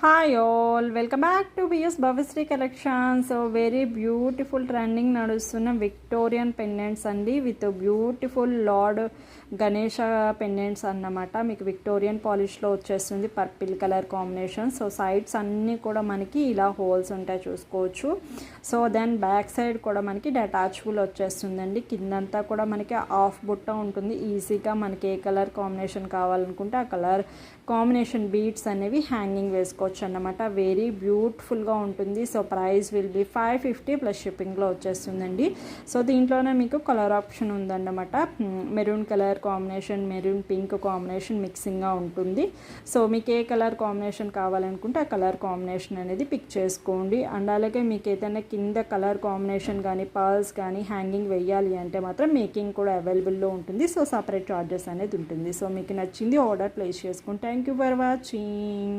Hi all, welcome back to BS Bhavyasri collection. So very beautiful trending నడుస్తున్న Victorian pendants అండి, with beautiful lord Ganesha pendants అన్నమాట. మీకు Victorian పాలిష్లో వచ్చేస్తుంది, purple colour combination. So sides అన్నీ కూడా మనకి ఇలా హోల్స్ ఉంటాయి, చూసుకోవచ్చు. సో దెన్ బ్యాక్ సైడ్ కూడా మనకి అటాచబుల్ వచ్చేస్తుందండి. కిందంతా కూడా మనకి హాఫ్ బుట్ట ఉంటుంది. ఈజీగా మనకి ఏ కలర్ కాంబినేషన్ కావాలనుకుంటే ఆ కలర్ కాంబినేషన్ బీడ్స్ అనేవి హ్యాంగింగ్ వేసుకోవచ్చు అన్నమాట. వెరీ బ్యూటిఫుల్గా ఉంటుంది. So price will be 550 plus షిప్పింగ్లో వచ్చేస్తుందండి. సో దీంట్లోనే మీకు కలర్ ఆప్షన్ ఉందన్నమాట. Maroon colour combination, maroon pink combination మిక్సింగ్గా ఉంటుంది. సో మీకు ఏ కలర్ కాంబినేషన్ కావాలనుకుంటే ఆ కలర్ కాంబినేషన్ అనేది పిక్ చేసుకోండి. అండ్ అలాగే మీకు ఏదైనా కింద కలర్ కాంబినేషన్ కానీ పర్ల్స్ కానీ హ్యాంగింగ్ వేయాలి అంటే మాత్రం మేకింగ్ కూడా అవైలబుల్లో ఉంటుంది. సో సపరేట్ చార్జెస్ అనేది ఉంటుంది. సో మీకు నచ్చింది ఆర్డర్ ప్లేస్ చేసుకుంటే. Thank you for watching.